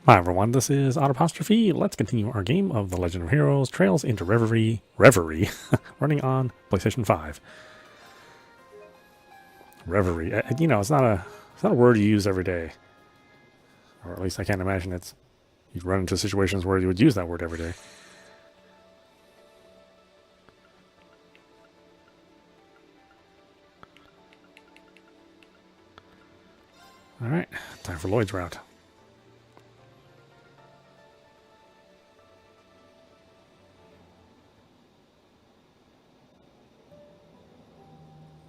Hi everyone, this is audap. Let's continue our game of The Legend of Heroes Trails into Reverie, running on PlayStation 5. Reverie, you know, it's not a word you use every day. Or at least I can't imagine you'd run into situations where you would use that word every day. Alright, time for Lloyd's route.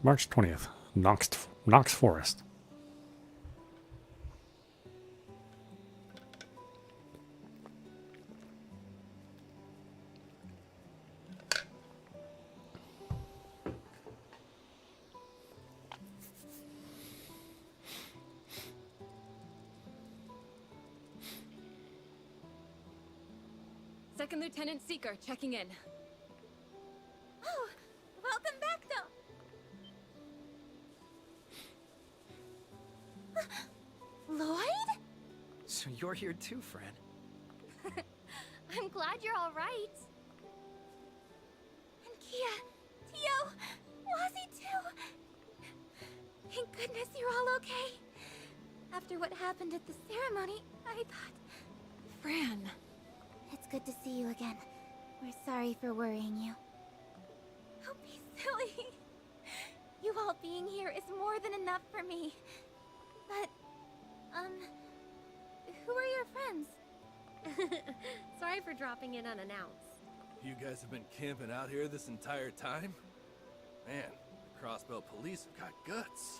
March 20th, Nox Forest. Second Lieutenant Seeker checking in. Oh, welcome back, though. Lloyd? So you're here too, Fran. I'm glad you're all right. And Kia, Tio, Wazzy too. Thank goodness you're all okay. After what happened at the ceremony, I thought... Fran. It's good to see you again. We're sorry for worrying you. Don't be silly. You all being here is more than enough for me. But, who are your friends? Sorry for dropping in unannounced. You guys have been camping out here this entire time? Man, the Crossbelt police have got guts.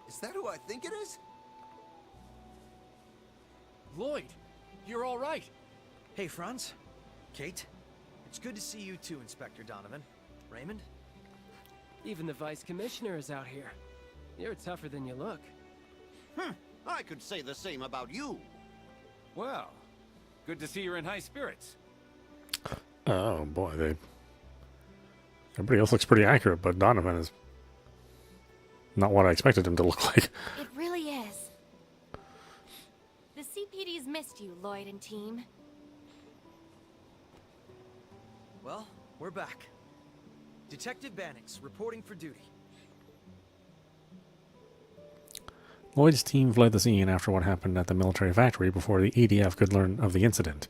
Is that who I think it is? Lloyd, you're all right. Hey, Franz. Kate. It's good to see you too, Inspector Donovan. Raymond? Even the Vice Commissioner is out here. You're tougher than you look. I could say the same about you. Well, good to see you're in high spirits. Oh boy, everybody else looks pretty accurate, but Donovan is not what I expected him to look like. It really is. The CPD's missed you, Lloyd and team. Well, we're back. Detective Bannings, reporting for duty. Lloyd's team fled the scene after what happened at the military factory before the ADF could learn of the incident.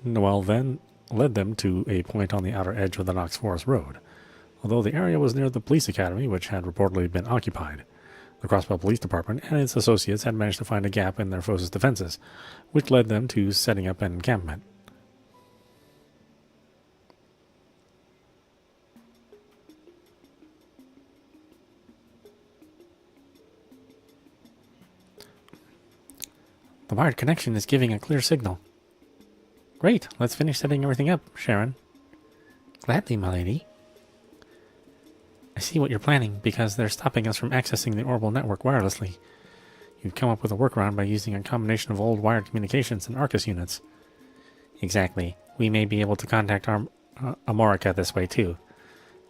Noel then led them to a point on the outer edge of the Nox Forest Road, although the area was near the police academy, which had reportedly been occupied. The Crossbell Police Department and its associates had managed to find a gap in their forces' defenses, which led them to setting up an encampment. The wired connection is giving a clear signal. Great, let's finish setting everything up, Sharon. Gladly, my lady. I see what you're planning, because they're stopping us from accessing the orbital network wirelessly. You've come up with a workaround by using a combination of old wired communications and Arcus units. Exactly. We may be able to contact our Amorica this way, too.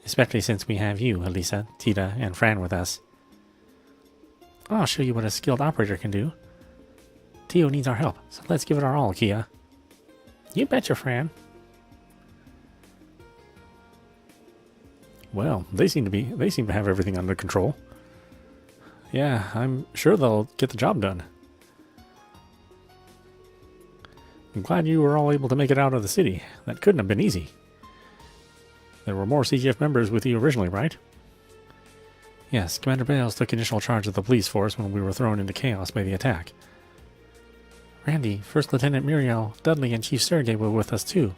Especially since we have you, Elisa, Tita, and Fran with us. I'll show you what a skilled operator can do. Tio needs our help, so let's give it our all, Kia. You betcha, Fran. Well, they seem to have everything under control. Yeah, I'm sure they'll get the job done. I'm glad you were all able to make it out of the city. That couldn't have been easy. There were more CGF members with you originally, right? Yes, Commander Bales took initial charge of the police force when we were thrown into chaos by the attack. Randy, First Lieutenant Muriel, Dudley, and Chief Sergei were with us too.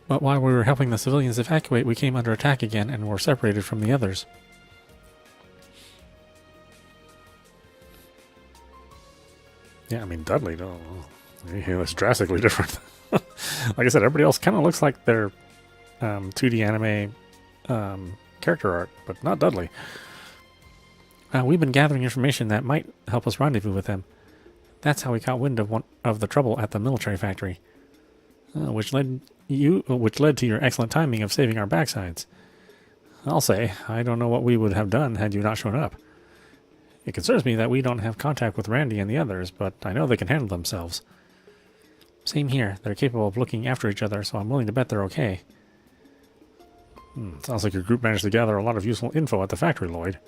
But while we were helping the civilians evacuate, we came under attack again and were separated from the others. Yeah, I mean, Dudley, no, he was drastically different. Like I said, everybody else kind of looks like their 2D anime character art, but not Dudley. We've been gathering information that might help us rendezvous with them. That's how we caught wind of the trouble at the military factory, which led to your excellent timing of saving our backsides. I'll say, I don't know what we would have done had you not shown up. It concerns me that we don't have contact with Randy and the others, but I know they can handle themselves. Same here. They're capable of looking after each other, so I'm willing to bet they're okay. Sounds like your group managed to gather a lot of useful info at the factory, Lloyd.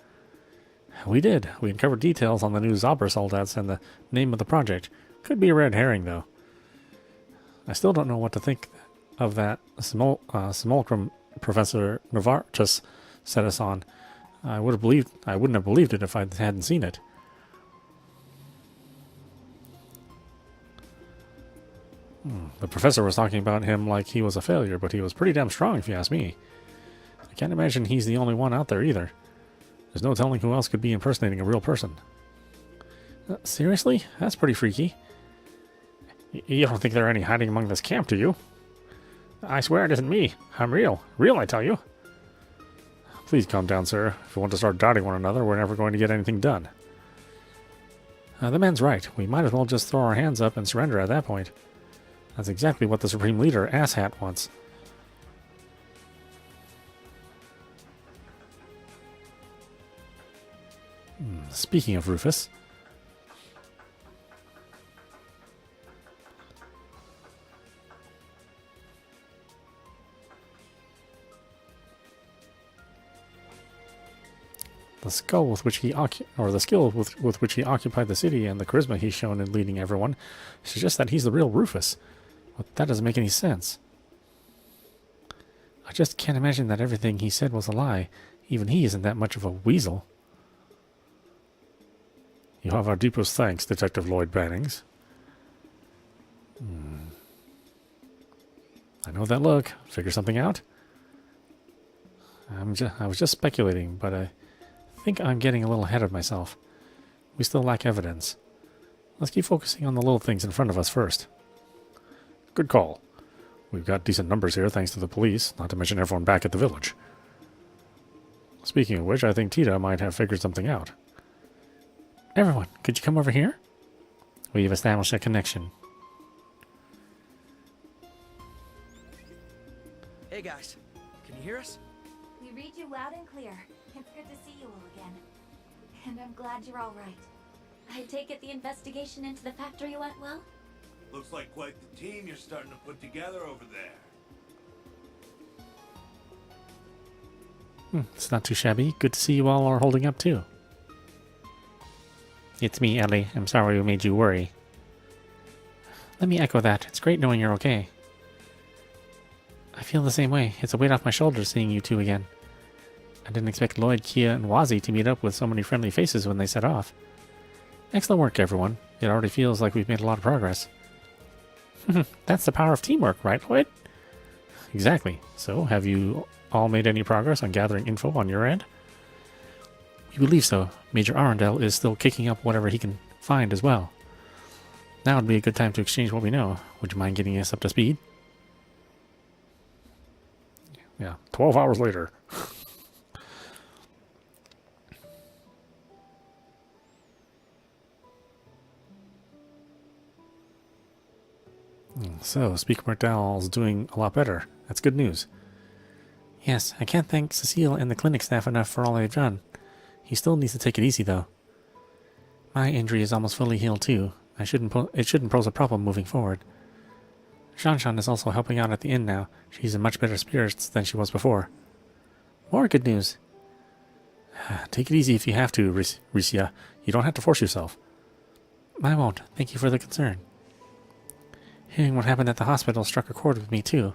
We did. We uncovered details on the new Zauber soldats and the name of the project. Could be a red herring, though. I still don't know what to think of that simulacrum Professor Novarchus set us on. I wouldn't have believed it if I hadn't seen it. The professor was talking about him like he was a failure, but he was pretty damn strong if you ask me. I can't imagine he's the only one out there either. There's no telling who else could be impersonating a real person. Seriously? That's pretty freaky. You don't think there are any hiding among this camp, do you? I swear it isn't me. I'm real. Real, I tell you. Please calm down, sir. If we want to start doubting one another, we're never going to get anything done. The man's right. We might as well just throw our hands up and surrender at that point. That's exactly what the Supreme Leader, Asshat, wants. Speaking of Rufus... The skill with which he occupied the city and the charisma he's shown in leading everyone suggests that he's the real Rufus. But that doesn't make any sense. I just can't imagine that everything he said was a lie. Even he isn't that much of a weasel. You have our deepest thanks, Detective Lloyd Bannings. I know that look. Figure something out? I was just speculating, but I think I'm getting a little ahead of myself. We still lack evidence. Let's keep focusing on the little things in front of us first. Good call. We've got decent numbers here thanks to the police, not to mention everyone back at the village. Speaking of which, I think Tita might have figured something out. Everyone, could you come over here? We've established a connection. Hey guys, can you hear us? We read you loud and clear. It's good to see you all again. And I'm glad you're all right. I take it the investigation into the factory went well? Looks like quite the team you're starting to put together over there. It's not too shabby. Good to see you all are holding up too. It's me, Ellie. I'm sorry we made you worry. Let me echo that. It's great knowing you're okay. I feel the same way. It's a weight off my shoulders seeing you two again. I didn't expect Lloyd, Kia, and Wazzy to meet up with so many friendly faces when they set off. Excellent work, everyone. It already feels like we've made a lot of progress. That's the power of teamwork, right, Lloyd? Exactly. So, have you all made any progress on gathering info on your end? We believe so. Major Arundel is still kicking up whatever he can find as well. Now would be a good time to exchange what we know. Would you mind getting us up to speed? Yeah, 12 hours later. So, Speaker McDowell's doing a lot better. That's good news. Yes, I can't thank Cecile and the clinic staff enough for all they've done. He still needs to take it easy, though. My injury is almost fully healed, too. It shouldn't pose a problem moving forward. Shanshan is also helping out at the inn now. She's in much better spirits than she was before. More good news. Take it easy if you have to, Ricia. You don't have to force yourself. I won't. Thank you for the concern. Hearing what happened at the hospital struck a chord with me, too.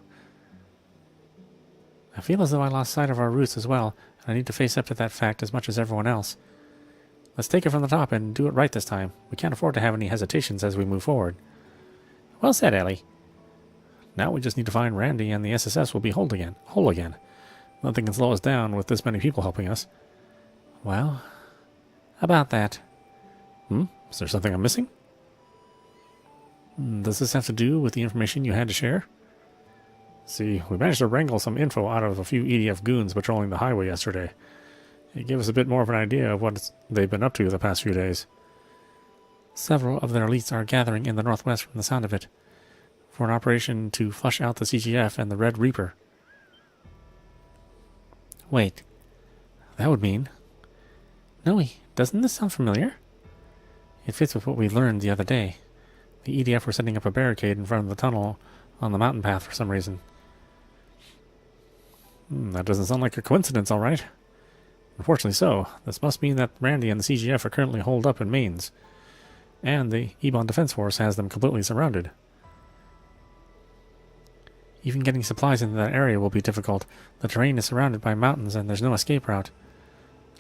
I feel as though I lost sight of our roots as well, and I need to face up to that fact as much as everyone else. Let's take it from the top and do it right this time. We can't afford to have any hesitations as we move forward. Well said, Ellie. Now we just need to find Randy and the SSS will be whole again. Nothing can slow us down with this many people helping us. Well, about that. Is there something I'm missing? Does this have to do with the information you had to share? See, we managed to wrangle some info out of a few EDF goons patrolling the highway yesterday. It gave us a bit more of an idea of what they've been up to the past few days. Several of their elites are gathering in the northwest from the sound of it, for an operation to flush out the CGF and the Red Reaper. Wait, that would mean... Noe, doesn't this sound familiar? It fits with what we learned the other day. The EDF were setting up a barricade in front of the tunnel on the mountain path for some reason. That doesn't sound like a coincidence, all right. Unfortunately so. This must mean that Randy and the CGF are currently holed up in Maines, and the Ebon Defense Force has them completely surrounded. Even getting supplies into that area will be difficult. The terrain is surrounded by mountains and there's no escape route.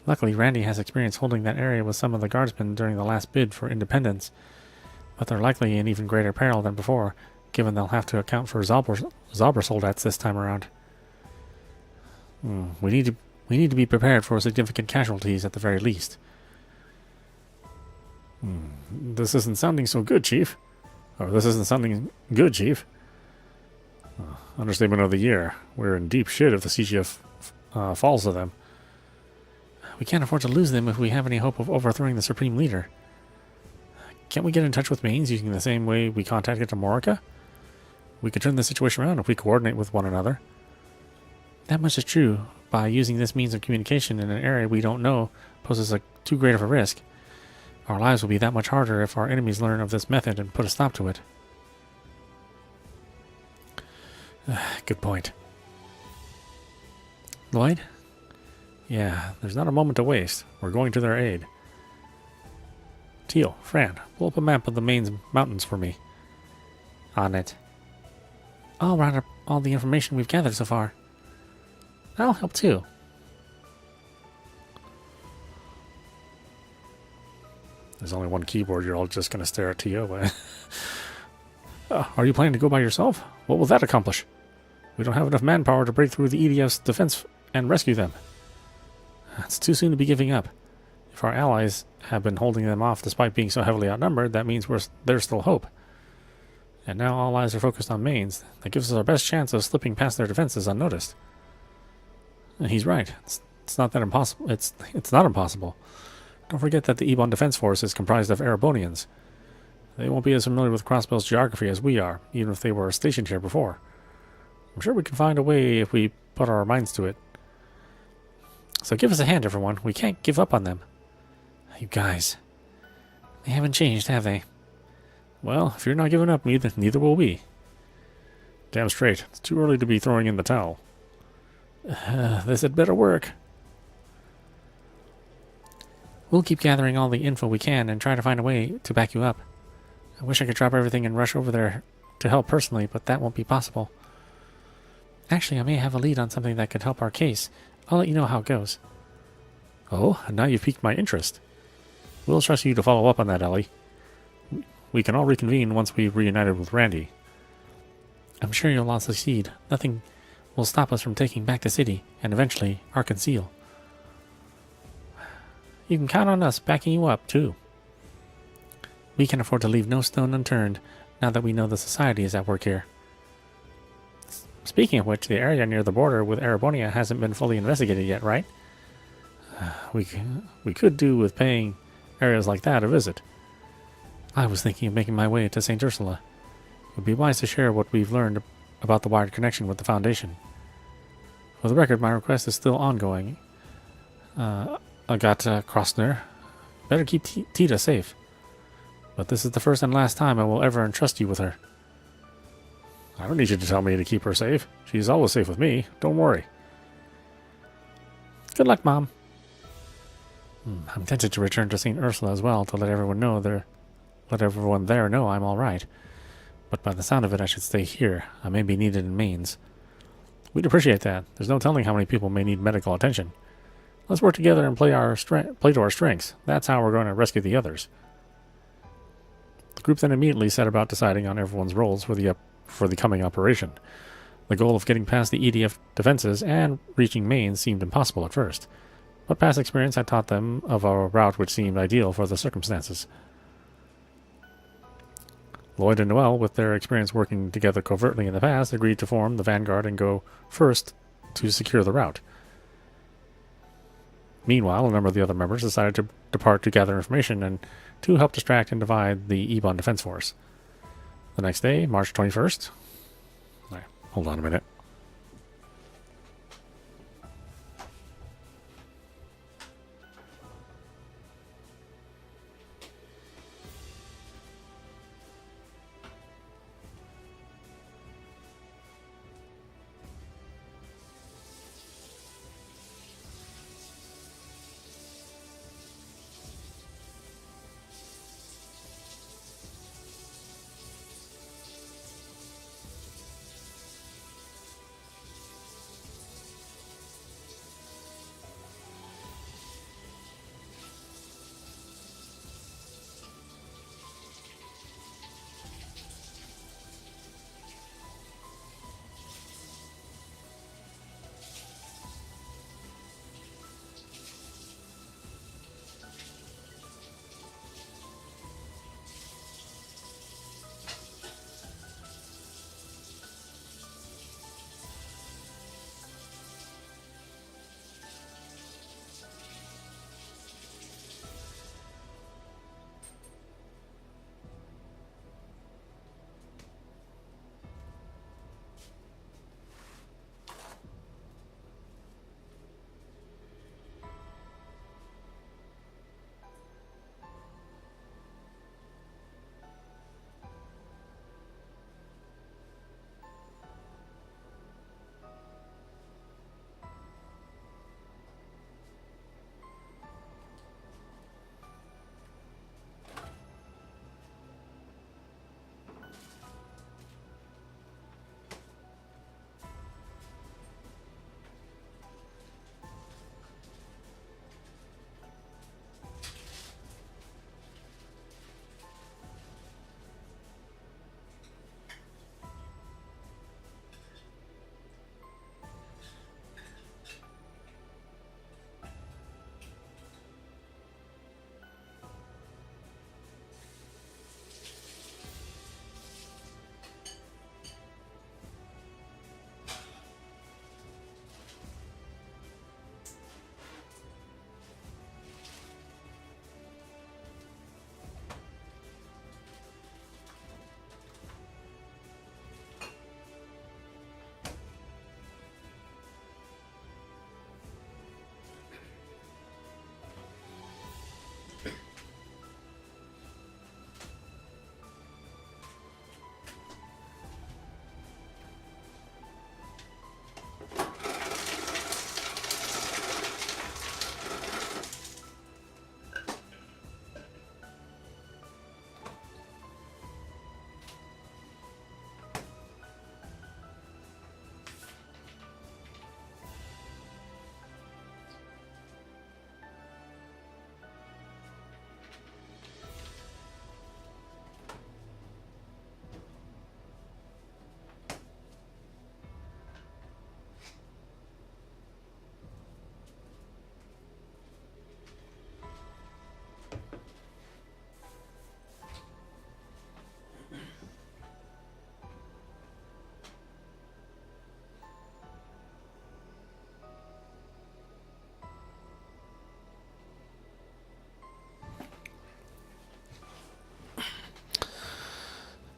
Luckily, Randy has experience holding that area with some of the guardsmen during the last bid for independence, but they're likely in even greater peril than before, given they'll have to account for Zauber soldats this time around. We need to be prepared for significant casualties at the very least. This isn't sounding so good, Chief. Or this isn't sounding good, Chief. Understatement of the year. We're in deep shit if the CGF falls to them. We can't afford to lose them if we have any hope of overthrowing the Supreme Leader. Can't we get in touch with Maines using the same way we contacted Amorica? We could turn the situation around if we coordinate with one another. That much is true. By using this means of communication in an area we don't know poses too great of a risk. Our lives will be that much harder if our enemies learn of this method and put a stop to it. Good point. Lloyd? Yeah, there's not a moment to waste. We're going to their aid. Teal, Fran, pull up a map of the Maines Mountains for me. On it. I'll round up all the information we've gathered so far. That'll help too. There's only one keyboard. You're all just going to stare at Tio. Are you planning to go by yourself? What will that accomplish? We don't have enough manpower to break through the EDF's defense and rescue them. It's too soon to be giving up. If our allies have been holding them off despite being so heavily outnumbered, that means there's still hope. And now all eyes are focused on Maines. That gives us our best chance of slipping past their defenses unnoticed. And he's right. It's not that impossible. It's not impossible. Don't forget that the Ebon Defense Force is comprised of Erebonians. They won't be as familiar with Crossbell's geography as we are, even if they were stationed here before. I'm sure we can find a way if we put our minds to it. So give us a hand, everyone. We can't give up on them. You guys. They haven't changed, have they? Well, if you're not giving up, neither will we. Damn straight. It's too early to be throwing in the towel. This had better work. We'll keep gathering all the info we can and try to find a way to back you up. I wish I could drop everything and rush over there to help personally, but that won't be possible. Actually, I may have a lead on something that could help our case. I'll let you know how it goes. Oh, and now you've piqued my interest. We'll trust you to follow up on that, Ellie. We can all reconvene once we've reunited with Randy. I'm sure you'll all succeed. Nothing will stop us from taking back the city, and eventually, Arkansas. You can count on us backing you up, too. We can afford to leave no stone unturned, now that we know the society is at work here. Speaking of which, the area near the border with Erebonia hasn't been fully investigated yet, right? We could do with paying areas like that a visit. I was thinking of making my way to St. Ursula. It would be wise to share what we've learned about the wired connection with the Foundation. For the record, my request is still ongoing. Agatha Krosner. Better keep Tita safe. But this is the first and last time I will ever entrust you with her. I don't need you to tell me to keep her safe. She's always safe with me. Don't worry. Good luck, Mom. I'm tempted to return to St. Ursula as well to let everyone there know I'm all right. But by the sound of it, I should stay here. I may be needed in Maines. We'd appreciate that. There's no telling how many people may need medical attention. Let's work together and play to our strengths. That's how we're going to rescue the others. The group then immediately set about deciding on everyone's roles for the coming operation. The goal of getting past the EDF defenses and reaching Maine seemed impossible at first, but past experience had taught them of a route which seemed ideal for the circumstances. Lloyd and Noel, with their experience working together covertly in the past, agreed to form the vanguard and go first to secure the route. Meanwhile, a number of the other members decided to depart to gather information and to help distract and divide the Ebon Defense Force. The next day, March 21st... Hold on a minute.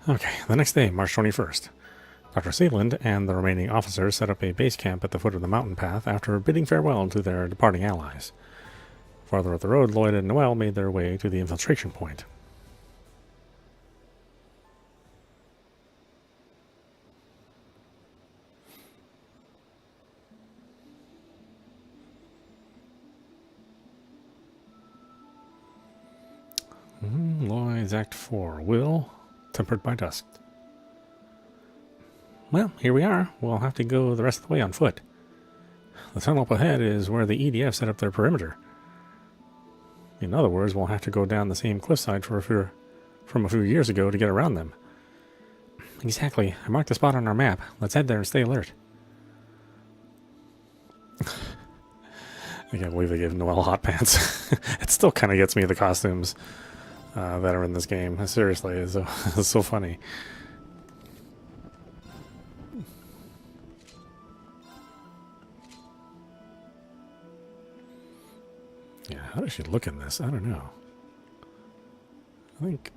Okay, the next day, March 21st. Dr. Sealand and the remaining officers set up a base camp at the foot of the mountain path after bidding farewell to their departing allies. Farther up the road, Lloyd and Noel made their way to the infiltration point. Lloyd's Act 4. Will, tempered by dusk. Well, here we are. We'll have to go the rest of the way on foot. The tunnel up ahead is where the EDF set up their perimeter. In other words, we'll have to go down the same cliffside from a few years ago to get around them. Exactly. I marked the spot on our map. Let's head there and stay alert. I can't believe they gave Noelle hot pants. It still kind of gets me, the costumes that are in this game. Seriously, it's so funny. Yeah, how does she look in this? I don't know. I think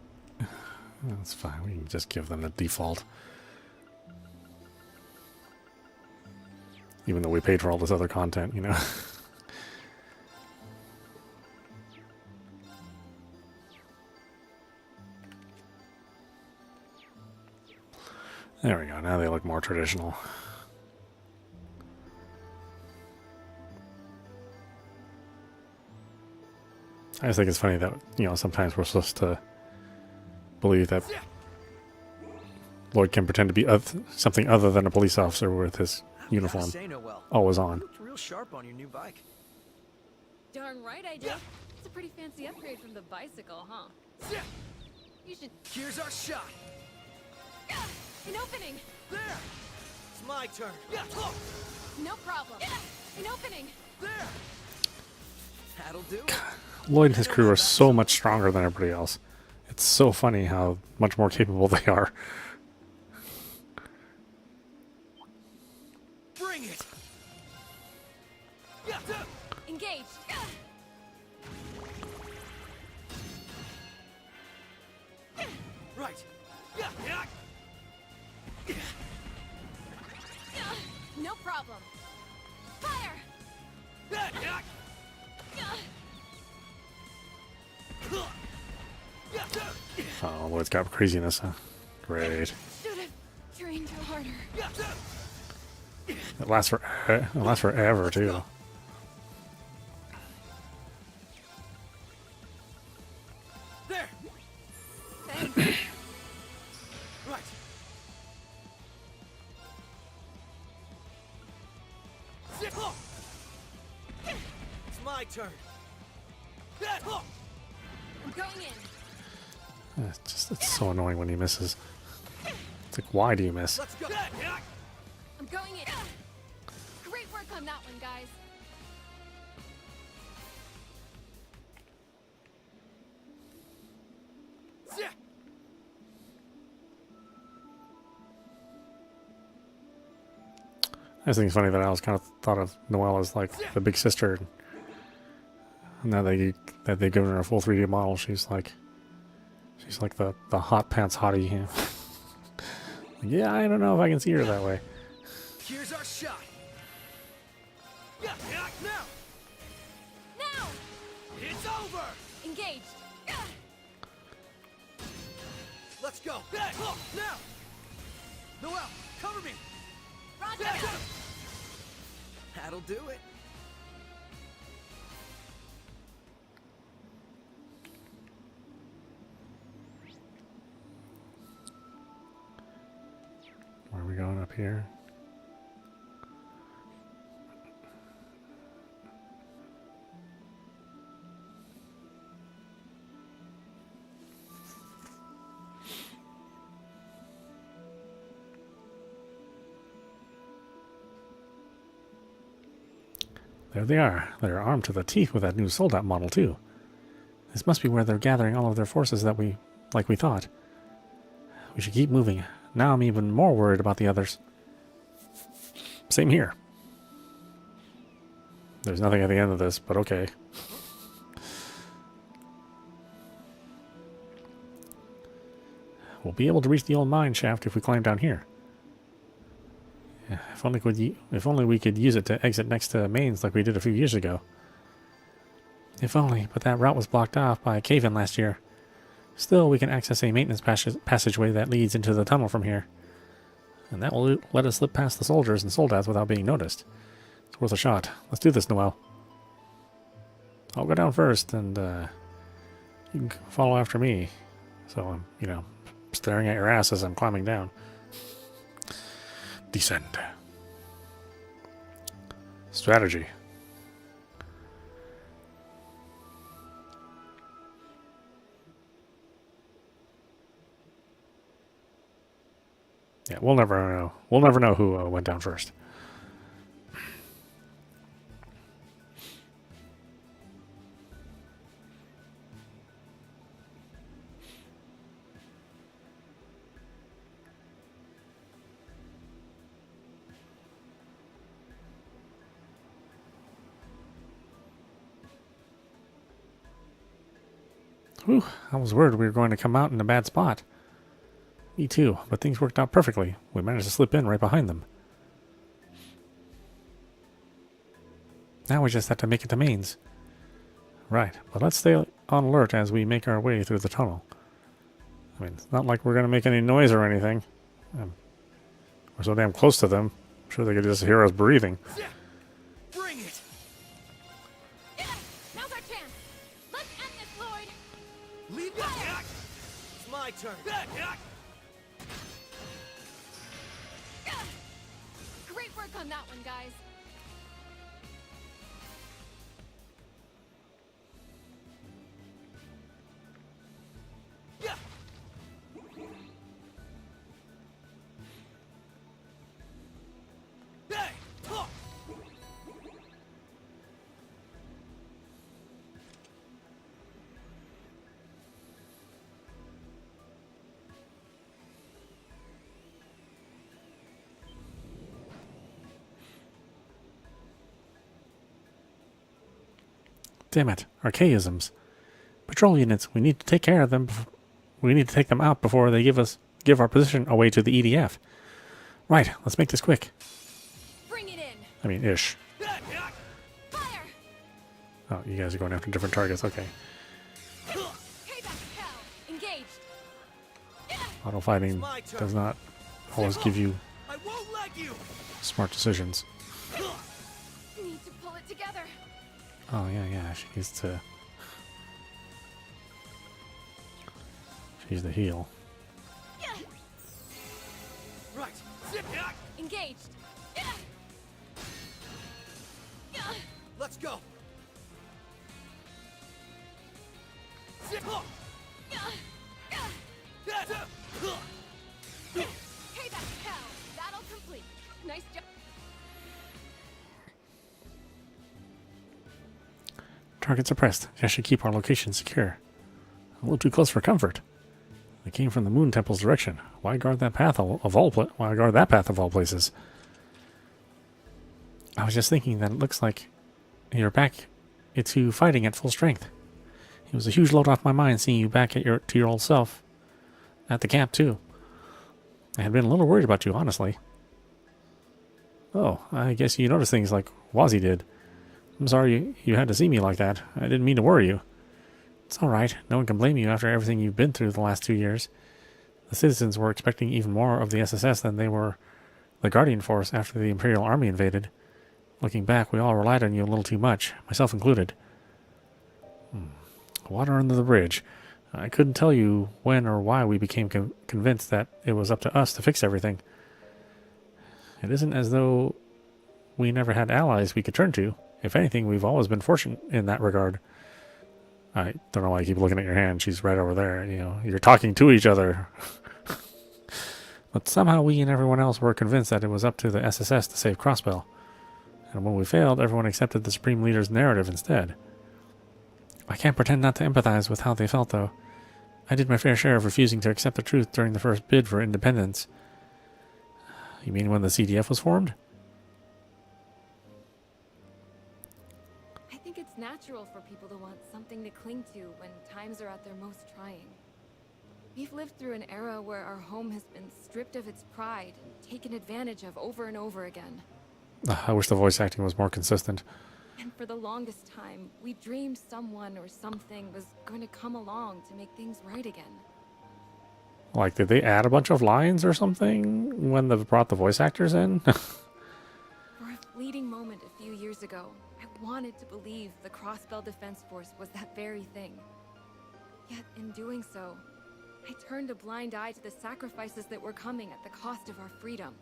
that's fine. We can just give them the default. Even though we paid for all this other content, you know. There we go. Now they look more traditional. I just think it's funny that, you know, sometimes we're supposed to believe that Lloyd can pretend to be something other than a police officer with his uniform Say, Noel, always you on. looked real sharp on your new bike. Darn right I do. It's a pretty fancy upgrade from the bicycle, huh? You should... Here's our shot. An opening! There. It's my turn. No problem. An opening! There. That'll do it. Lloyd and his crew are so much stronger than everybody else. It's so funny how much more capable they are. Bring it. Engaged! Right. No problem. Fire! Oh, Lloyd's got craziness, huh? Great. Should have trained harder. It lasts forever, too. There. Thanks. Right. It's my turn. I'm going in. It's so annoying when he misses. It's like, why do you miss? Let's go. I'm going in. Great work on that one, guys. I just think it's funny that I was kind of thought of Noelle as like the big sister. Now that they've given her a full 3D model, she's like the hot pants hottie. Yeah. Yeah, I don't know if I can see her that way. Here's our shot. Now. Now! It's over. Engaged. Let's go. Now. Noel, cover me. Roger. That'll do it. Where are we going up here? There they are. They're armed to the teeth with that new soldat model, too. This must be where they're gathering all of their forces that we thought. We should keep moving. Now I'm even more worried about the others. Same here. There's nothing at the end of this, but okay. We'll be able to reach the old mine shaft if we climb down here. Yeah, if only we could use it to exit next to mains like we did a few years ago. If only, but that route was blocked off by a cave-in last year. Still, we can access a maintenance passageway that leads into the tunnel from here. And that will let us slip past the soldiers and soldads without being noticed. It's worth a shot. Let's do this, Noel. I'll go down first, and you can follow after me. So I'm, staring at your ass as I'm climbing down. Descend. Strategy. Yeah, we'll never know. We'll never know who went down first. Whew, I was worried we were going to come out in a bad spot. Me too, but things worked out perfectly. We managed to slip in right behind them. Now we just have to make it to mains. Right, but let's stay on alert as we make our way through the tunnel. I mean, it's not like we're going to make any noise or anything. We're so damn close to them. I'm sure they could just hear us breathing. Bring it! Now's our chance. Let's end this, Lloyd. Leave it! It's my turn. Great work on that one, guys. Damn it, archaisms. Patrol units, we need to take care of them. We need to take them out before they give our position away to the EDF. Right, let's make this quick. Bring it in. I mean, ish. Fire. Oh, you guys are going after different targets, okay. Payback hell. Engaged. Auto fighting does not always give you I won't let you! smart decisions. Need to pull it together. Oh, yeah, she needs to... She's the heel. Right. Engaged. Let's go. Payback hell. Battle complete. Nice job. Target suppressed. I should keep our location secure. A little too close for comfort. They came from the Moon Temple's direction. Why guard that path of all places? I was just thinking that it looks like you're back into fighting at full strength. It was a huge load off my mind seeing you back at to your old self. At the camp, too. I had been a little worried about you, honestly. Oh, I guess you noticed things like Wazzy did. I'm sorry you had to see me like that. I didn't mean to worry you. It's alright. No one can blame you after everything you've been through the last 2 years. The citizens were expecting even more of the SSS than they were the Guardian Force after the Imperial Army invaded. Looking back, we all relied on you a little too much, myself included. Water under the bridge. I couldn't tell you when or why we became convinced that it was up to us to fix everything. It isn't as though we never had allies we could turn to. If anything, we've always been fortunate in that regard. I don't know why I keep looking at your hand. She's right over there. You're talking to each other. But somehow we and everyone else were convinced that it was up to the SSS to save Crossbell. And when we failed, everyone accepted the Supreme Leader's narrative instead. I can't pretend not to empathize with how they felt, though. I did my fair share of refusing to accept the truth during the first bid for independence. You mean when the CDF was formed? I think it's natural for people to want something to cling to when times are at their most trying. We've lived through an era where our home has been stripped of its pride and taken advantage of over and over again. I wish the voice acting was more consistent. And for the longest time, we dreamed someone or something was going to come along to make things right again. Like, did they add a bunch of lines or something when they brought the voice actors in? For a fleeting moment a few years ago, I wanted to believe the Crossbell Defense Force was that very thing. Yet, in doing so, I turned a blind eye to the sacrifices that were coming at the cost of our freedom.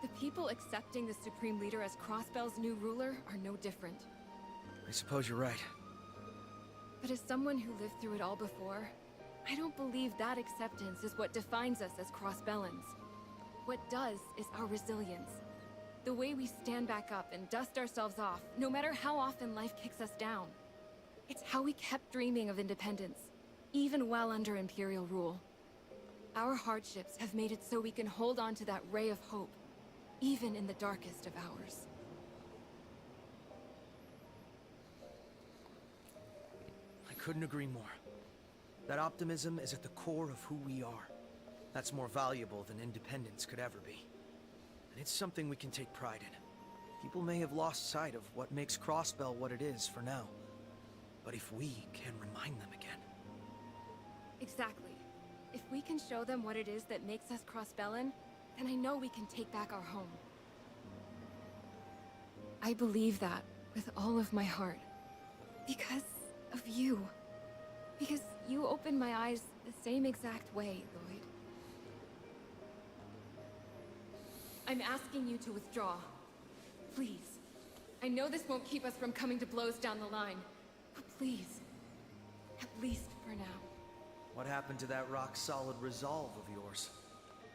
The people accepting the Supreme Leader as Crossbell's new ruler are no different. I suppose you're right. But as someone who lived through it all before, I don't believe that acceptance is what defines us as Crossbellans. What does is our resilience. The way we stand back up and dust ourselves off, no matter how often life kicks us down. It's how we kept dreaming of independence, even while under Imperial rule. Our hardships have made it so we can hold on to that ray of hope, even in the darkest of hours. I couldn't agree more. That optimism is at the core of who we are. That's more valuable than independence could ever be. And it's something we can take pride in. People may have lost sight of what makes Crossbell what it is for now. But if we can remind them again... Exactly. If we can show them what it is that makes us Crossbellan, then I know we can take back our home. I believe that with all of my heart. Because of you. Because you opened my eyes the same exact way, Lloyd. I'm asking you to withdraw. Please. I know this won't keep us from coming to blows down the line. But please. At least for now. What happened to that rock-solid resolve of yours?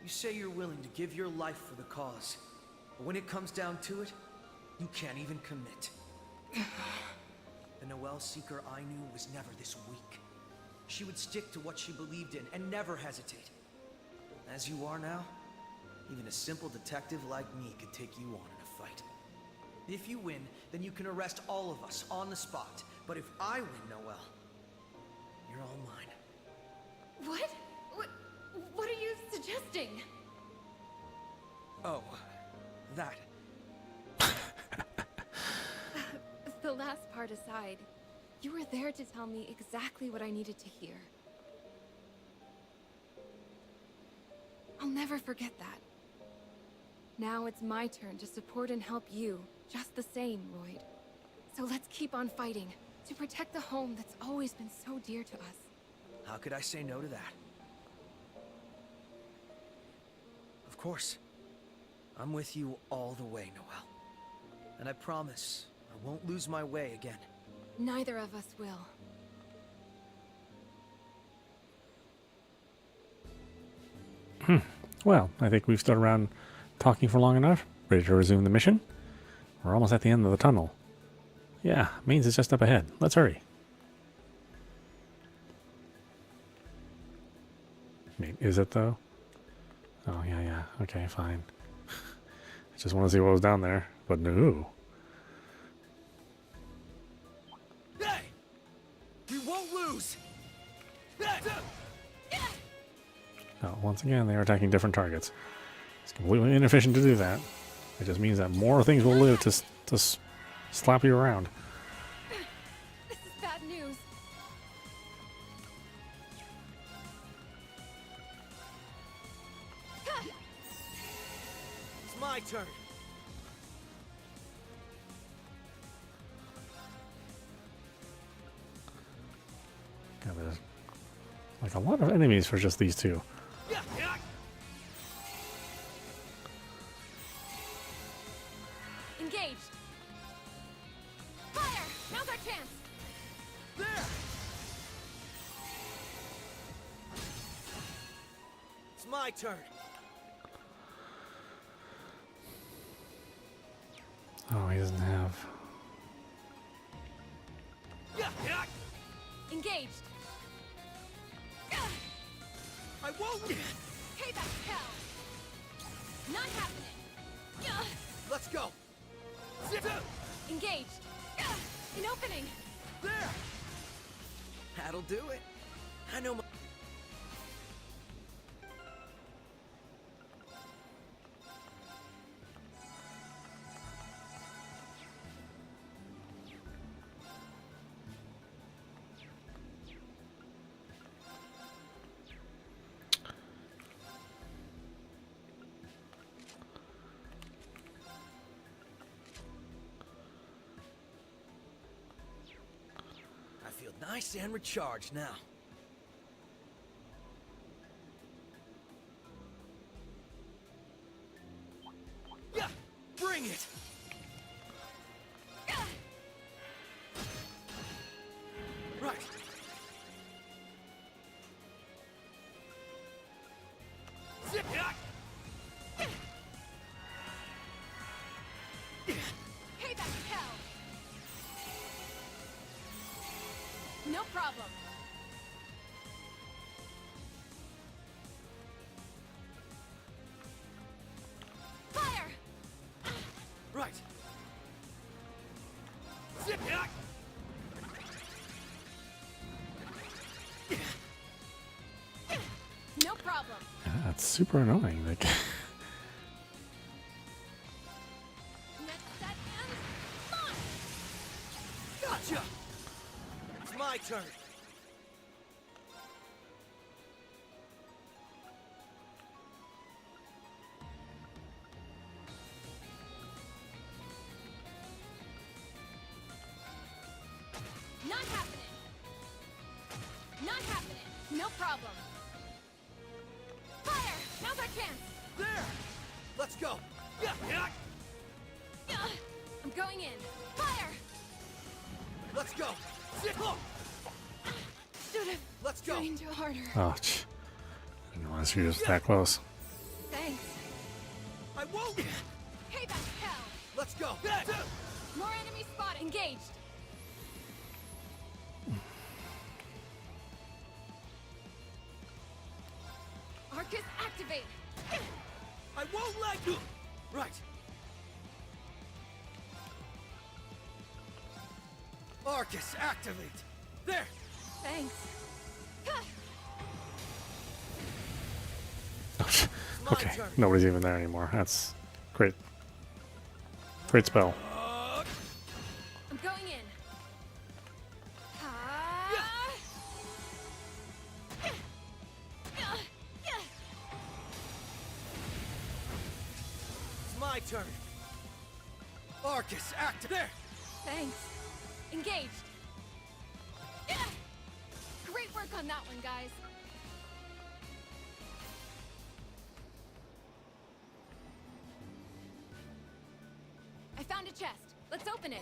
You say you're willing to give your life for the cause. But when it comes down to it, you can't even commit. The Noelle Seeker I knew was never this weak. She would stick to what she believed in and never hesitate. As you are now, even a simple detective like me could take you on in a fight. If you win, then you can arrest all of us on the spot. But if I win, Noelle, you're all mine. What? What are you suggesting? Oh, that. The last part aside, you were there to tell me exactly what I needed to hear. I'll never forget that. Now it's my turn to support and help you, just the same, Lloyd. So let's keep on fighting, to protect the home that's always been so dear to us. How could I say no to that? Of course. I'm with you all the way, Noelle. And I promise I won't lose my way again. Neither of us will. Well, I think we've stood around talking for long enough. Ready to resume the mission? We're almost at the end of the tunnel. Yeah, means it's just up ahead. Let's hurry. Wait, is it though? Oh, yeah. Okay, fine. I just want to see what was down there, but no. Hey! We won't lose! Oh, once again, they are attacking different targets. It's completely inefficient to do that. It just means that more things will live to slap you around. This is bad news. It's my turn. God, there's like a lot of enemies for just these two. Engaged. Fire! Now's our chance. There! It's my turn. Oh, he doesn't have... Engaged. I won't! Payback hell. Not happening. Let's go! Engaged. An opening. There! That'll do it. I know my... Nice and recharged now. Yeah, bring it. Right. Zip. Payback hell! No problem. Fire! Right. Zip. No problem. Yeah, that's super annoying. Like, Next set and launch! Gotcha. It's my turn. Not happening. Not happening. No problem. Fire! Now's our chance. There. Let's go. Yeah. I'm going in. Fire! Let's go. Zip. Should have Let's go. trained harder. oh, I didn't realize he was that close. Thanks. I won't. Payback hell! Let's go. More enemy spotted. Engaged. Arcus activate. I won't let you. Right. Arcus activate. There. Thanks. Okay, nobody's even there anymore. That's great. Great spell. I'm going in. It's my turn. Arcus active. There. Thanks. Engaged. Great work on that one, guys. I found a chest. Let's open it.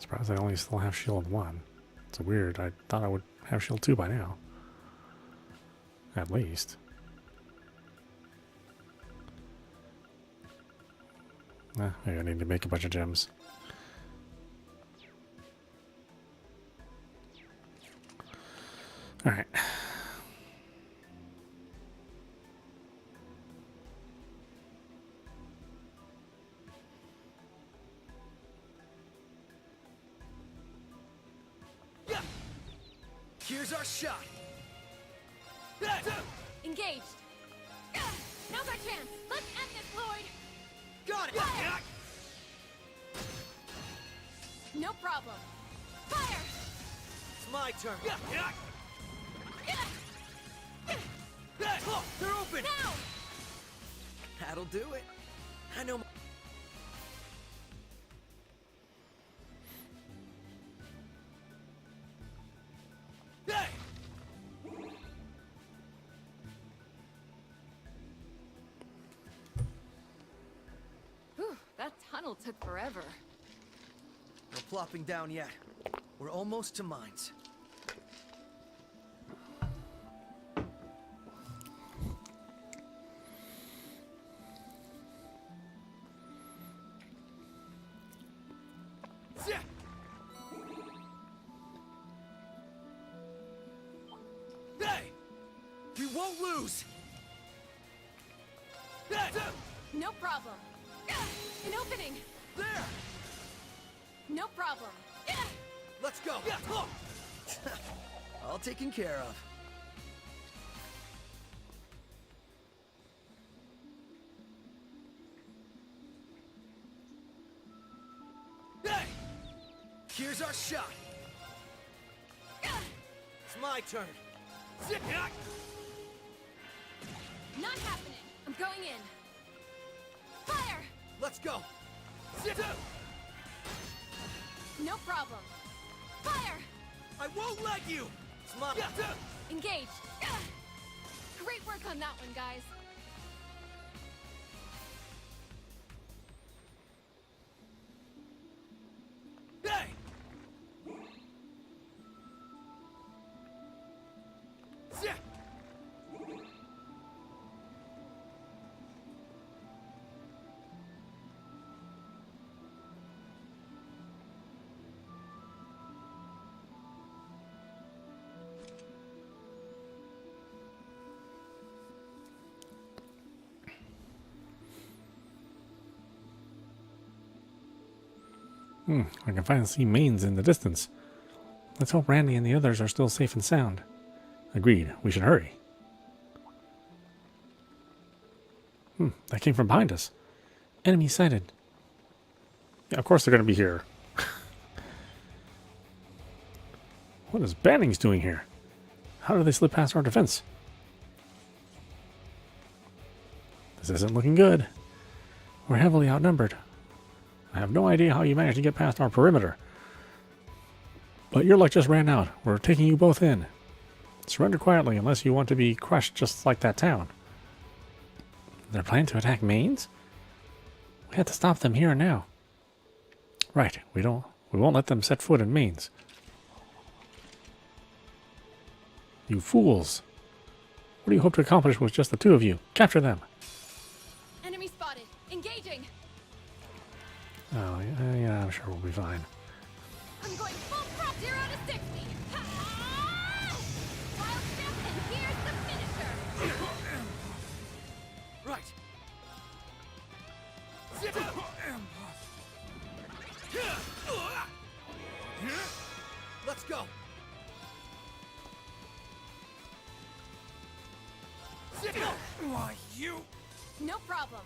Surprised I only still have shield 1. It's weird. I thought I would have shield 2 by now. At least. Maybe I need to make a bunch of gems. Alright. Here's our shot. Engaged. Now's our chance! Let's end this, Lloyd! Got it! Fire! No problem. Fire! It's my turn. They're open! Now! That'll do it. I know. Hey! Whew, that tunnel took forever. No plopping down yet. We're almost to mines. Hey! We won't lose! No problem. An opening! There! No problem. Let's go! All taken care of. Hey! Here's our shot! It's my turn! Not happening. I'm going in. Fire! Let's go! No problem. Fire! I won't let you! It's my... Engaged. Great work on that one, guys. Hey! I can finally see mains in the distance. Let's hope Randy and the others are still safe and sound. Agreed. We should hurry. That came from behind us. Enemy sighted. Yeah, of course they're going to be here. What is Bannings doing here? How did they slip past our defense? This isn't looking good. We're heavily outnumbered. I have no idea how you managed to get past our perimeter. But your luck just ran out. We're taking you both in. Surrender quietly unless you want to be crushed just like that town. They're planning to attack mains? We have to stop them here and now. Right, we won't let them set foot in mains. You fools. What do you hope to accomplish with just the two of you? Capture them. Enemy spotted. Engaging. Oh, yeah, I'm sure we'll be fine. I'm going full prop 0 to 60. Ha! Wild step, and here's the finisher. Right. Let's go. Why, you... No problem.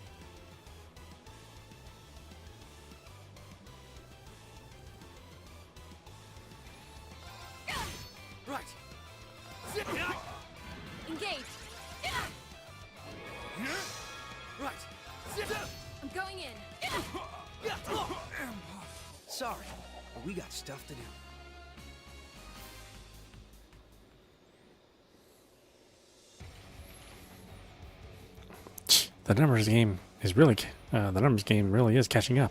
Right. Engaged. Right. I'm going in. Sorry, but we got stuff to do. The numbers game really is catching up.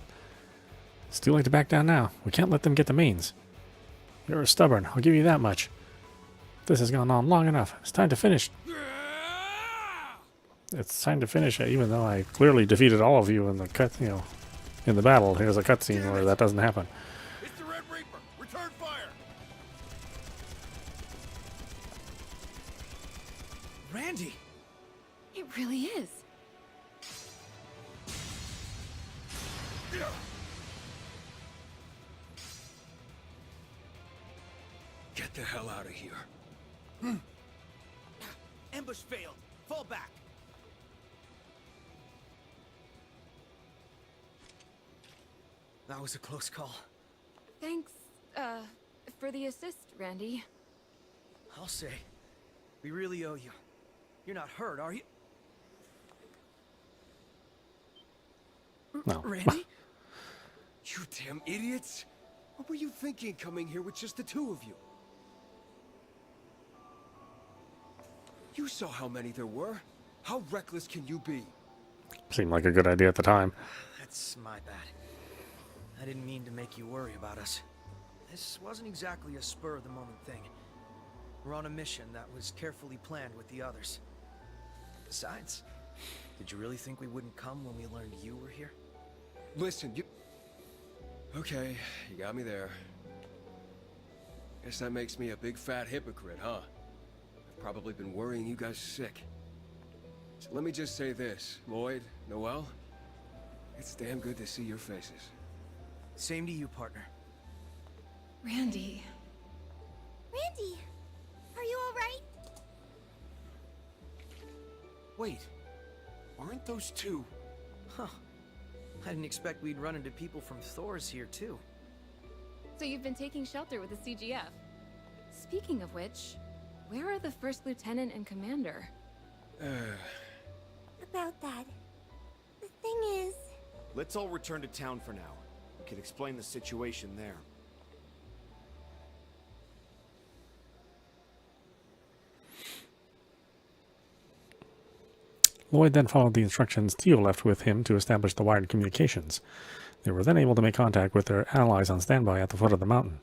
It's too late to back down now. We can't let them get the mains. You're stubborn, I'll give you that much. This has gone on long enough. It's time to finish. It's time to finish it, even though I clearly defeated all of you in the in the battle. Here's a cutscene where that doesn't happen. It's the Red Reaper! Return fire! Randy! It really is. Get the hell out of here. Ambush failed. Fall back. That was a close call. Thanks, for the assist, Randy. I'll say. We really owe you. You're not hurt, are you? No. Randy? You damn idiots! What were you thinking coming here with just the two of you? You saw how many there were. How reckless can you be? Seemed like a good idea at the time. That's my bad. I didn't mean to make you worry about us. This wasn't exactly a spur-of-the-moment thing. We're on a mission that was carefully planned with the others. Besides, did you really think we wouldn't come when we learned you were here? Listen, you... Okay, you got me there. Guess that makes me a big fat hypocrite, huh? I've probably been worrying you guys sick. So let me just say this, Lloyd, Noel, it's damn good to see your faces. Same to you, partner. Randy. Randy, are you alright? Wait, aren't those two? Huh. I didn't expect we'd run into people from Thor's here, too. So you've been taking shelter with the CGF. Speaking of which, where are the first lieutenant and commander? About that. The thing is... Let's all return to town for now. We can explain the situation there. Lloyd then followed the instructions Theo left with him to establish the wired communications. They were then able to make contact with their allies on standby at the foot of the mountain.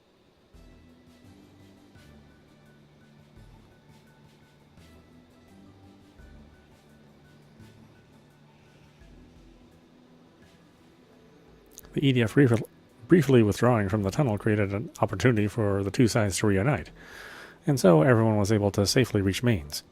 The EDF briefly withdrawing from the tunnel created an opportunity for the two sides to reunite, and so everyone was able to safely reach Mains.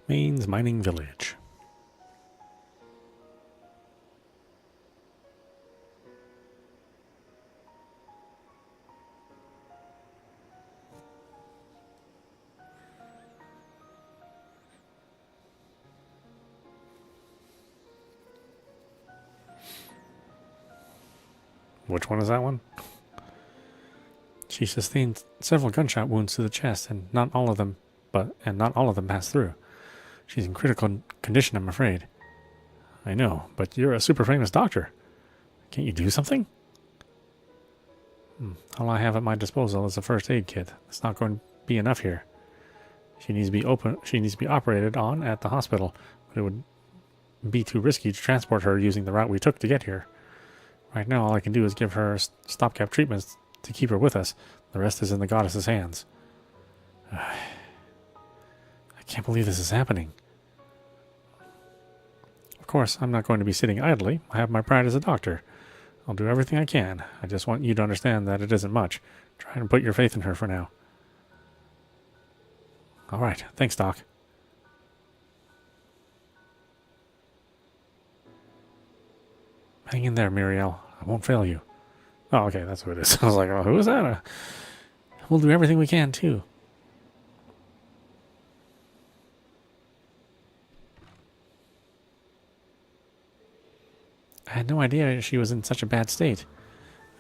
Mains Mining Village. Which one is that one? She sustained several gunshot wounds to the chest, and not all of them passed through. She's in critical condition, I'm afraid. I know, but you're a super famous doctor. Can't you do something? All I have at my disposal is a first aid kit. It's not going to be enough here. She needs to be operated on at the hospital, but it would be too risky to transport her using the route we took to get here. Right now, all I can do is give her stopgap treatments to keep her with us. The rest is in the goddess's hands. I can't believe this is happening. Of course, I'm not going to be sitting idly. I have my pride as a doctor. I'll do everything I can. I just want you to understand that it isn't much. Try and put your faith in her for now. All right. Thanks, Doc. Hang in there, Muriel. I won't fail you. Oh, okay. That's who it is. I was like, oh, who is that? We'll do everything we can, too. I had no idea she was in such a bad state.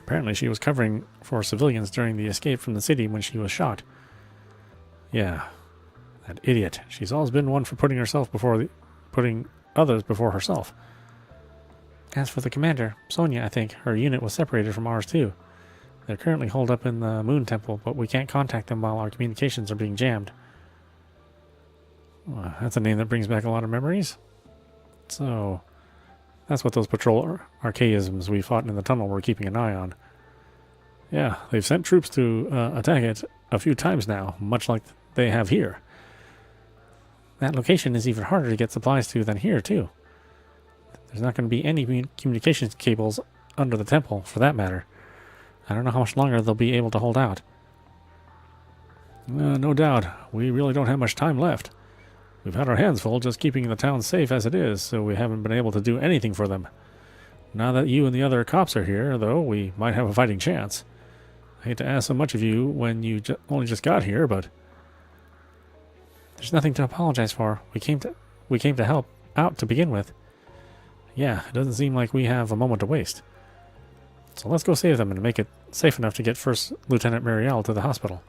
Apparently she was covering for civilians during the escape from the city when she was shot. Yeah, that idiot. She's always been one for putting others before herself. As for the commander, Sonia, I think, her unit was separated from ours too. They're currently holed up in the Moon Temple, but we can't contact them while our communications are being jammed. Well, that's a name that brings back a lot of memories. So... that's what those patrol archaisms we fought in the tunnel were keeping an eye on. Yeah, they've sent troops to attack it a few times now, much like they have here. That location is even harder to get supplies to than here, too. There's not going to be any communications cables under the temple, for that matter. I don't know how much longer they'll be able to hold out. No doubt. We really don't have much time left. We've had our hands full just keeping the town safe as it is, so we haven't been able to do anything for them. Now that you and the other cops are here, though, we might have a fighting chance. I hate to ask so much of you when you only just got here, but there's nothing to apologize for. We came to help out to begin with. Yeah, it doesn't seem like we have a moment to waste. So let's go save them and make it safe enough to get First Lieutenant Muriel to the hospital.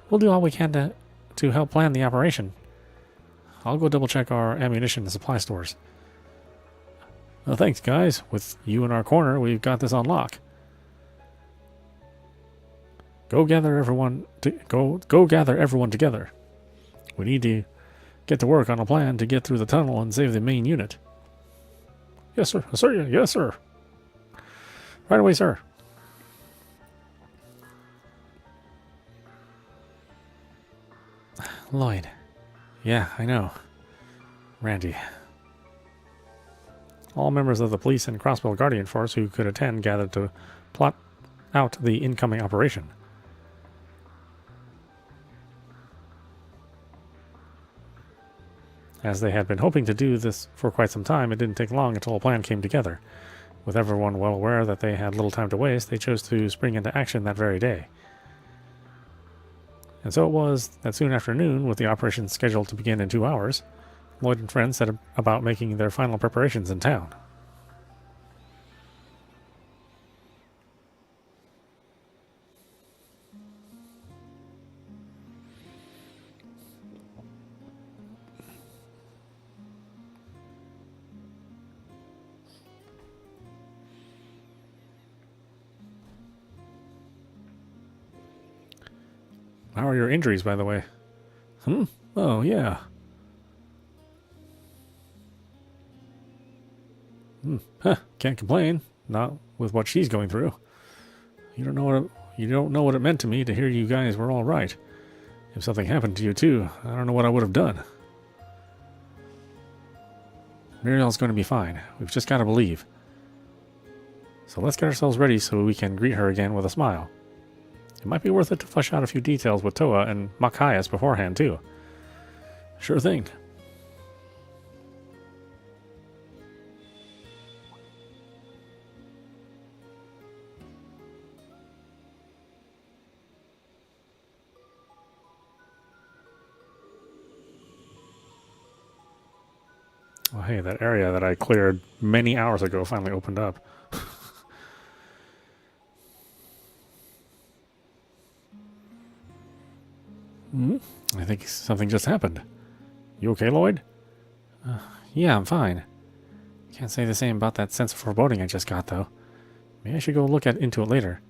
We'll do all we can to help plan the operation. I'll go double check our ammunition and supply stores. Well, thanks, guys. With you in our corner, we've got this on lock. Go gather everyone together. We need to get to work on a plan to get through the tunnel and save the main unit. Yes, sir. Sir, yes, sir. Right away, sir. Lloyd. Yeah, I know. Randy. All members of the police and Crossbell Guardian Force who could attend gathered to plot out the incoming operation. As they had been hoping to do this for quite some time, it didn't take long until a plan came together. With everyone well aware that they had little time to waste, they chose to spring into action that very day. And so it was that soon after noon, with the operation scheduled to begin in 2 hours, Lloyd and friends set about making their final preparations in town. How are your injuries, by the way? Oh, yeah. Can't complain. Not with what she's going through. You don't know what it meant to me to hear you guys were all right. If something happened to you too, I don't know what I would have done. Muriel's going to be fine. We've just got to believe. So let's get ourselves ready so we can greet her again with a smile. It might be worth it to flesh out a few details with Toa and Machias beforehand, too. Sure thing. Oh, hey, that area that I cleared many hours ago finally opened up. I think something just happened. You okay, Lloyd? Yeah, I'm fine. Can't say the same about that sense of foreboding I just got, though. Maybe I should go look into it later.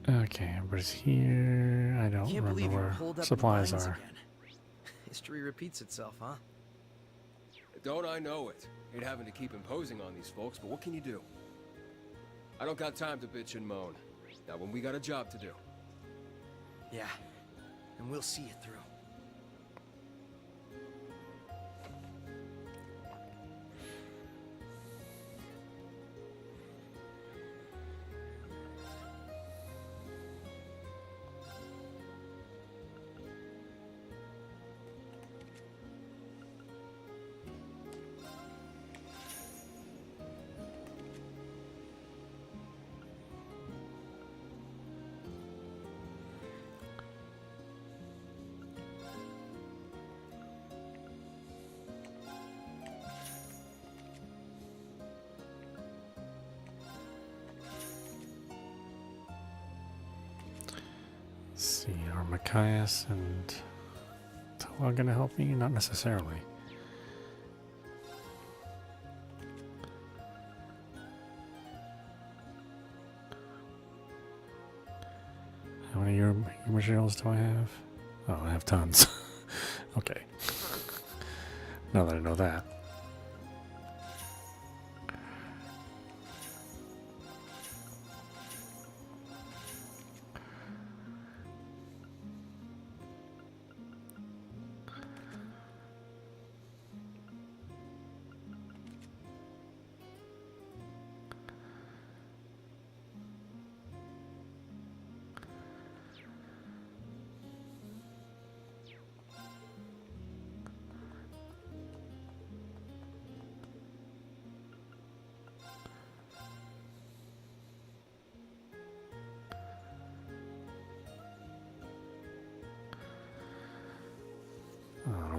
Okay, everybody's here. I don't remember where supplies are. Again. History repeats itself, huh? Don't I know it? Hate having to keep imposing on these folks, but what can you do? I don't got time to bitch and moan. Not when we got a job to do. Yeah, and we'll see it through. Let's see, are Machias and Toa gonna help me? Not necessarily. How many your materials do I have? Oh, I have tons. Okay. Now that I know that.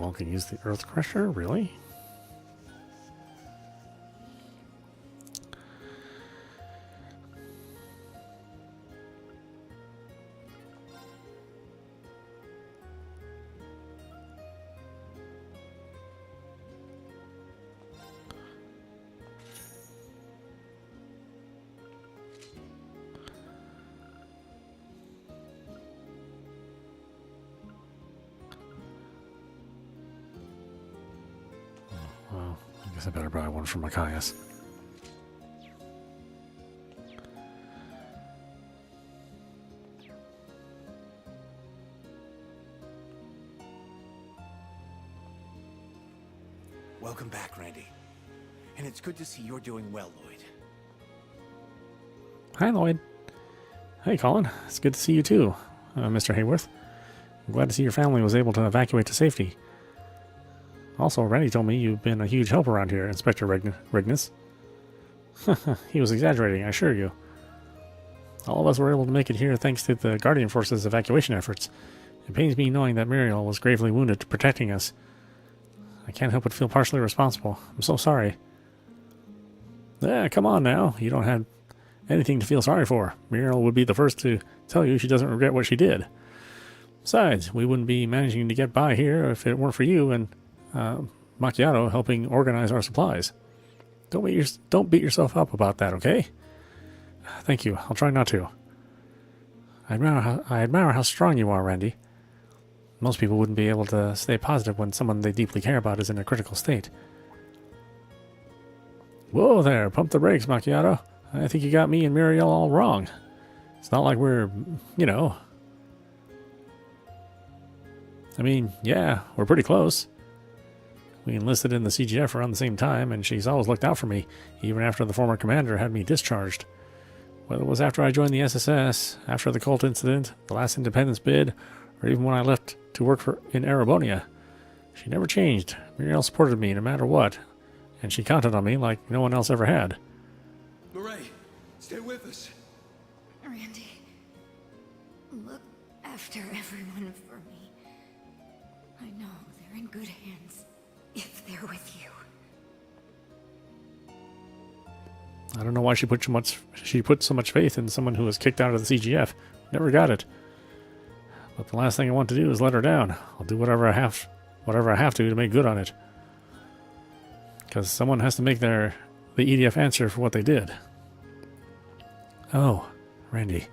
Muriel can use the Earth Crusher? Really? Well, I guess I better buy one for Machias. Welcome back, Randy. And it's good to see you're doing well, Lloyd. Hi, Lloyd. Hey, Colin. It's good to see you too, Mr. Hayworth. I'm glad to see your family was able to evacuate to safety. Also, Randy told me you've been a huge help around here, Inspector Rignus. He was exaggerating, I assure you. All of us were able to make it here thanks to the Guardian Force's evacuation efforts. It pains me knowing that Muriel was gravely wounded protecting us. I can't help but feel partially responsible. I'm so sorry. Come on now. You don't have anything to feel sorry for. Muriel would be the first to tell you she doesn't regret what she did. Besides, we wouldn't be managing to get by here if it weren't for you and Macchiato helping organize our supplies. Don't beat yourself up about that, okay? Thank you. I'll try not to. I admire how strong you are, Randy. Most people wouldn't be able to stay positive when someone they deeply care about is in a critical state. Whoa there, pump the brakes, Macchiato. I think you got me and Muriel all wrong. It's not like we're, I mean, yeah, we're pretty close. We enlisted in the CGF around the same time, and she's always looked out for me, even after the former commander had me discharged. Whether it was after I joined the SSS, after the cult incident, the last independence bid, or even when I left to work in Erebonia, she never changed. Muriel supported me no matter what, and she counted on me like no one else ever had. Murray, stay with us. Randy, look after everyone for me. I know they're in good hands if they're with you. I don't know why she put so much faith in someone who was kicked out of the CGF. Never got it. But the last thing I want to do is let her down. I'll do whatever I have to make good on it. Because someone has to make the EDF answer for what they did. Oh, Randy.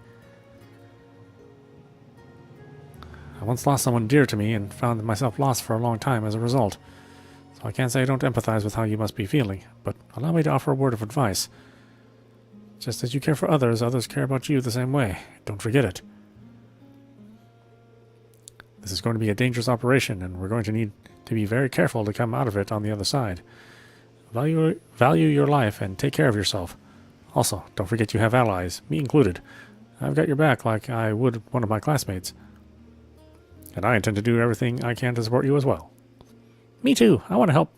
I once lost someone dear to me and found myself lost for a long time as a result. So I can't say I don't empathize with how you must be feeling, but allow me to offer a word of advice. Just as you care for others, others care about you the same way. Don't forget it. This is going to be a dangerous operation, and we're going to need to be very careful to come out of it on the other side. Value your life and take care of yourself. Also, don't forget you have allies, me included. I've got your back like I would one of my classmates. And I intend to do everything I can to support you as well. Me too. I want to help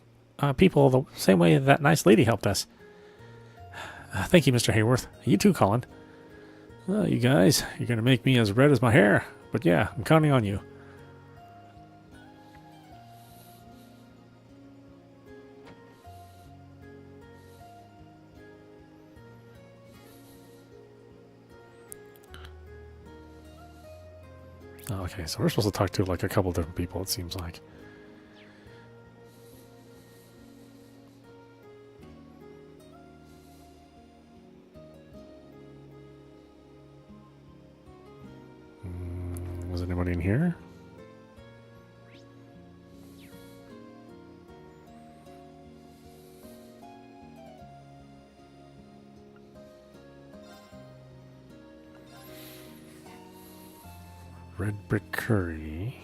people the same way that nice lady helped us. Thank you, Mr. Hayworth. You too, Colin. You guys, you're going to make me as red as my hair. But yeah, I'm counting on you. Oh, okay, so we're supposed to talk to like a couple different people, it seems like. Was anybody in here? Red brick curry.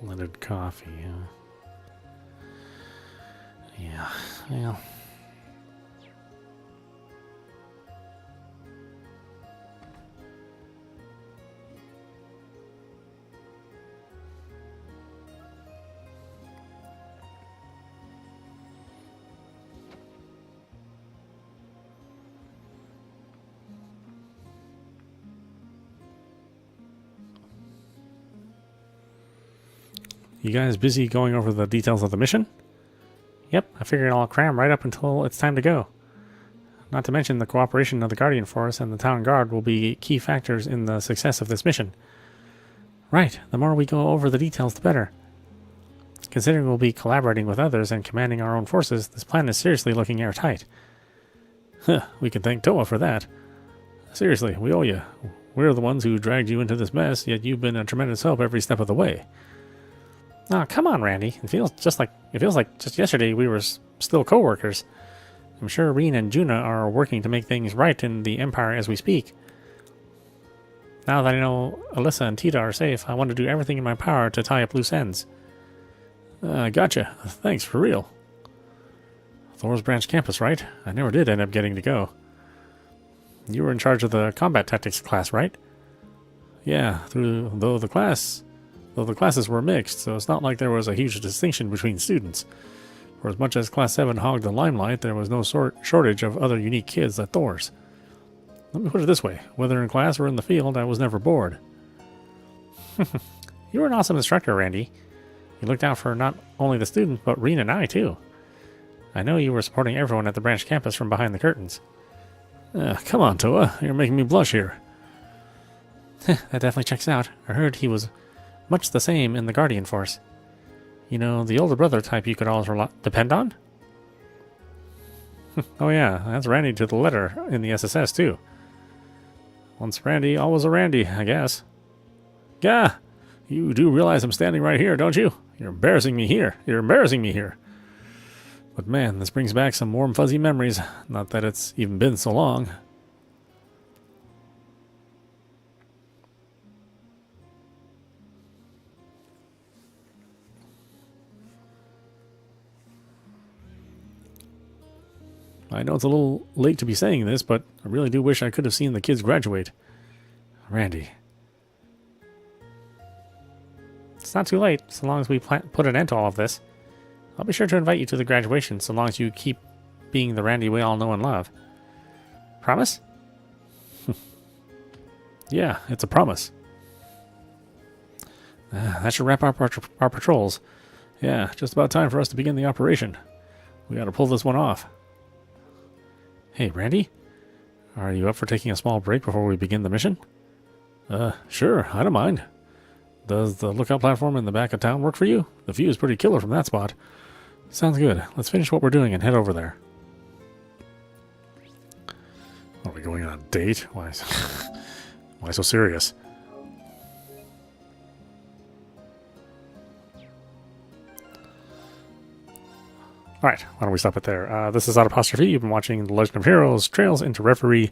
Blended coffee, yeah, well. You guys busy going over the details of the mission? Yep, I figured I'll cram right up until it's time to go. Not to mention the cooperation of the Guardian Force and the Town Guard will be key factors in the success of this mission. Right, the more we go over the details, the better. Considering we'll be collaborating with others and commanding our own forces, this plan is seriously looking airtight. Huh, we can thank Toa for that. Seriously, we owe you. We're the ones who dragged you into this mess, yet you've been a tremendous help every step of the way. Oh, come on, Randy. It feels like just yesterday we were still co-workers. I'm sure Rean and Juna are working to make things right in the Empire as we speak. Now that I know Alyssa and Tita are safe, I want to do everything in my power to tie up loose ends. Gotcha. Thanks, for real. Thor's Branch campus, right? I never did end up getting to go. You were in charge of the combat tactics class, right? Yeah, though the classes were mixed, so it's not like there was a huge distinction between students. For as much as Class 7 hogged the limelight, there was no shortage of other unique kids at Thor's. Let me put it this way, whether in class or in the field, I was never bored. You were an awesome instructor, Randy. You looked out for not only the students, but Rean and I, too. I know you were supporting everyone at the branch campus from behind the curtains. Come on, Toa. You're making me blush here. That definitely checks out. I heard he was much the same in the Guardian Force. You know, the older brother type you could always depend on? Oh yeah, that's Randy to the letter in the SSS, too. Once Randy, always a Randy, I guess. Gah! You do realize I'm standing right here, don't you? You're embarrassing me here. But man, this brings back some warm fuzzy memories. Not that it's even been so long. I know it's a little late to be saying this, but I really do wish I could have seen the kids graduate. Randy. It's not too late, so long as we put an end to all of this. I'll be sure to invite you to the graduation, so long as you keep being the Randy we all know and love. Promise? Yeah, it's a promise. That should wrap up our patrols. Yeah, just about time for us to begin the operation. We gotta pull this one off. Hey, Randy? Are you up for taking a small break before we begin the mission? Sure, I don't mind. Does the lookout platform in the back of town work for you? The view is pretty killer from that spot. Sounds good. Let's finish what we're doing and head over there. Are we going on a date? Why so serious? Alright, why don't we stop it there? This is audap. You've been watching The Legend of Heroes Trails into Reverie,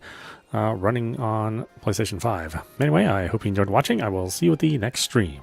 running on PlayStation 5. Anyway, I hope you enjoyed watching. I will see you at the next stream.